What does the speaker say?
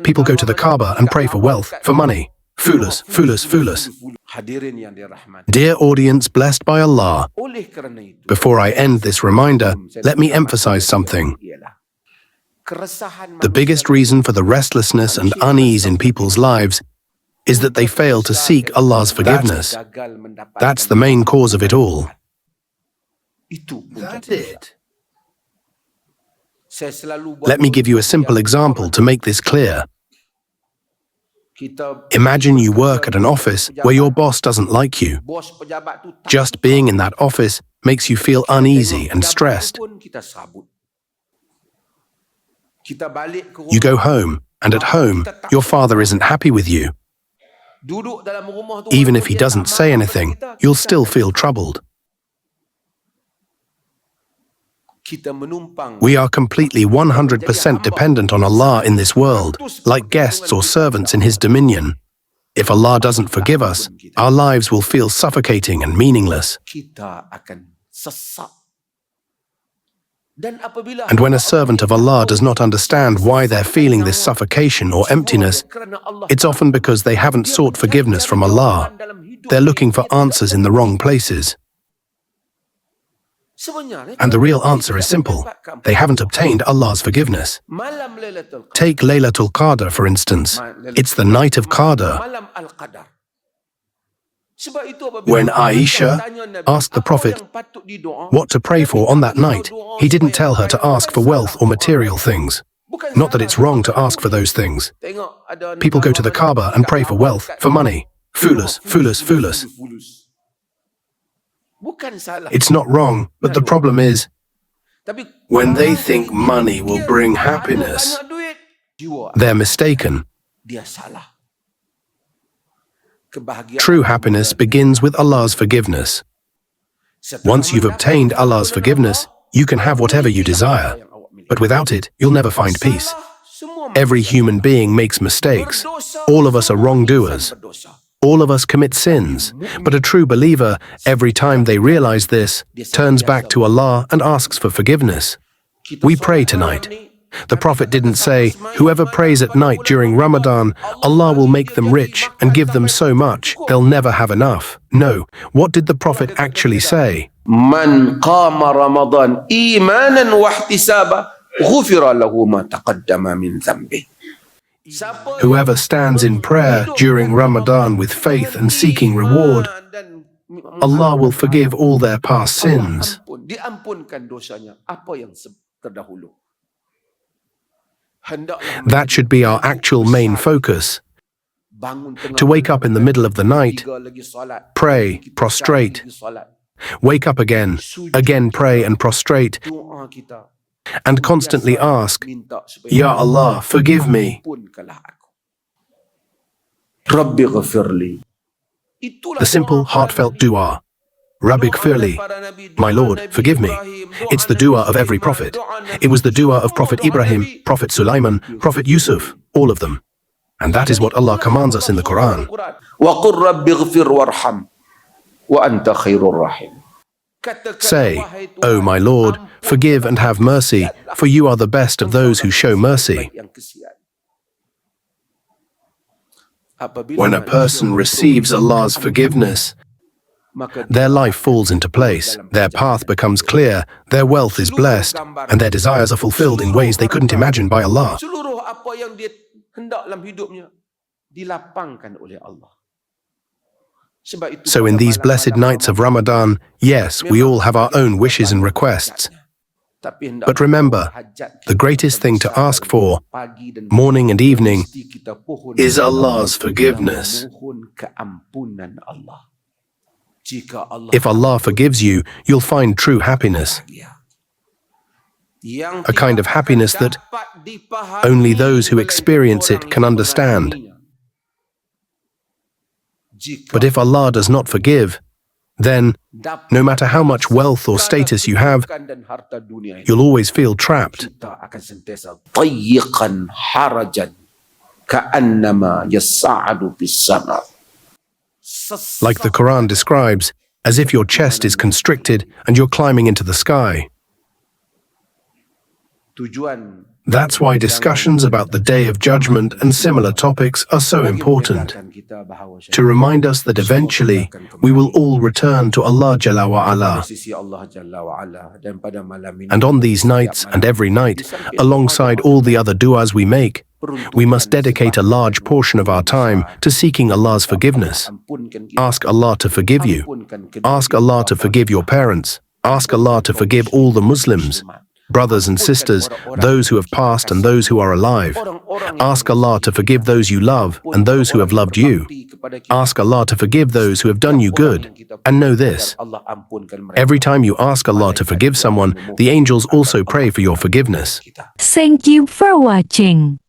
People go to the Kaaba and pray for wealth, for money. Foolish, foolish, foolish. Dear audience blessed by Allah, before I end this reminder, let me emphasize something. The biggest reason for the restlessness and unease in people's lives is that they fail to seek Allah's forgiveness. That's the main cause of it all. That's it. Let me give you a simple example to make this clear. Imagine you work at an office where your boss doesn't like you. Just being in that office makes you feel uneasy and stressed. You go home, and at home, your father isn't happy with you. Even if he doesn't say anything, you'll still feel troubled. We are completely 100% dependent on Allah in this world, like guests or servants in His dominion. If Allah doesn't forgive us, our lives will feel suffocating and meaningless. And when a servant of Allah does not understand why they're feeling this suffocation or emptiness, it's often because they haven't sought forgiveness from Allah. They're looking for answers in the wrong places. And the real answer is simple. They haven't obtained Allah's forgiveness. Take Laylatul Qadr, for instance. It's the night of Qadr. When Aisha asked the Prophet what to pray for on that night, he didn't tell her to ask for wealth or material things. Not that it's wrong to ask for those things. People go to the Kaaba and pray for wealth, for money. Foolish, foolish, foolish. It's not wrong, but the problem is, when they think money will bring happiness, they're mistaken. True happiness begins with Allah's forgiveness. Once you've obtained Allah's forgiveness, you can have whatever you desire. But without it, you'll never find peace. Every human being makes mistakes. All of us are wrongdoers. All of us commit sins. But a true believer, every time they realize this, turns back to Allah and asks for forgiveness. We pray tonight. The Prophet didn't say, whoever prays at night during Ramadan, Allah will make them rich and give them so much, they'll never have enough. No, what did the Prophet actually say? Man qama Ramadan imanan wa ihtisaba ghufira lahu ma taqaddama min dhanbi. Whoever stands in prayer during Ramadan with faith and seeking reward, Allah will forgive all their past sins. That should be our actual main focus. To wake up in the middle of the night, pray, prostrate. Wake up again pray and prostrate. And constantly ask, Ya Allah, forgive me. The simple, heartfelt dua. Rabbi gfirli, my Lord, forgive me. It's the dua of every prophet. It was the dua of Prophet Ibrahim, Prophet Sulaiman, Prophet Yusuf, all of them. And that is what Allah commands us in the Quran. Say, O my Lord, forgive and have mercy, for you are the best of those who show mercy. When a person receives Allah's forgiveness, their life falls into place, their path becomes clear, their wealth is blessed, and their desires are fulfilled in ways they couldn't imagine by Allah. So in these blessed nights of Ramadan, yes, we all have our own wishes and requests. But remember, the greatest thing to ask for, morning and evening, is Allah's forgiveness. If Allah forgives you, you'll find true happiness. A kind of happiness that only those who experience it can understand. But if Allah does not forgive, then, no matter how much wealth or status you have, you'll always feel trapped. Like the Quran describes, as if your chest is constricted and you're climbing into the sky. Tujuan That's why discussions about the Day of Judgment and similar topics are so important, to remind us that eventually we will all return to Allah Jalla wa Ala. And on these nights and every night, alongside all the other du'as we make, we must dedicate a large portion of our time to seeking Allah's forgiveness. Ask Allah to forgive you. Ask Allah to forgive your parents. Ask Allah to forgive all the Muslims, brothers and sisters, those who have passed and those who are alive. Ask Allah to forgive those you love and those who have loved you. Ask Allah to forgive those who have done you good. And know this: every time you ask Allah to forgive someone, the angels also pray for your forgiveness. Thank you for watching.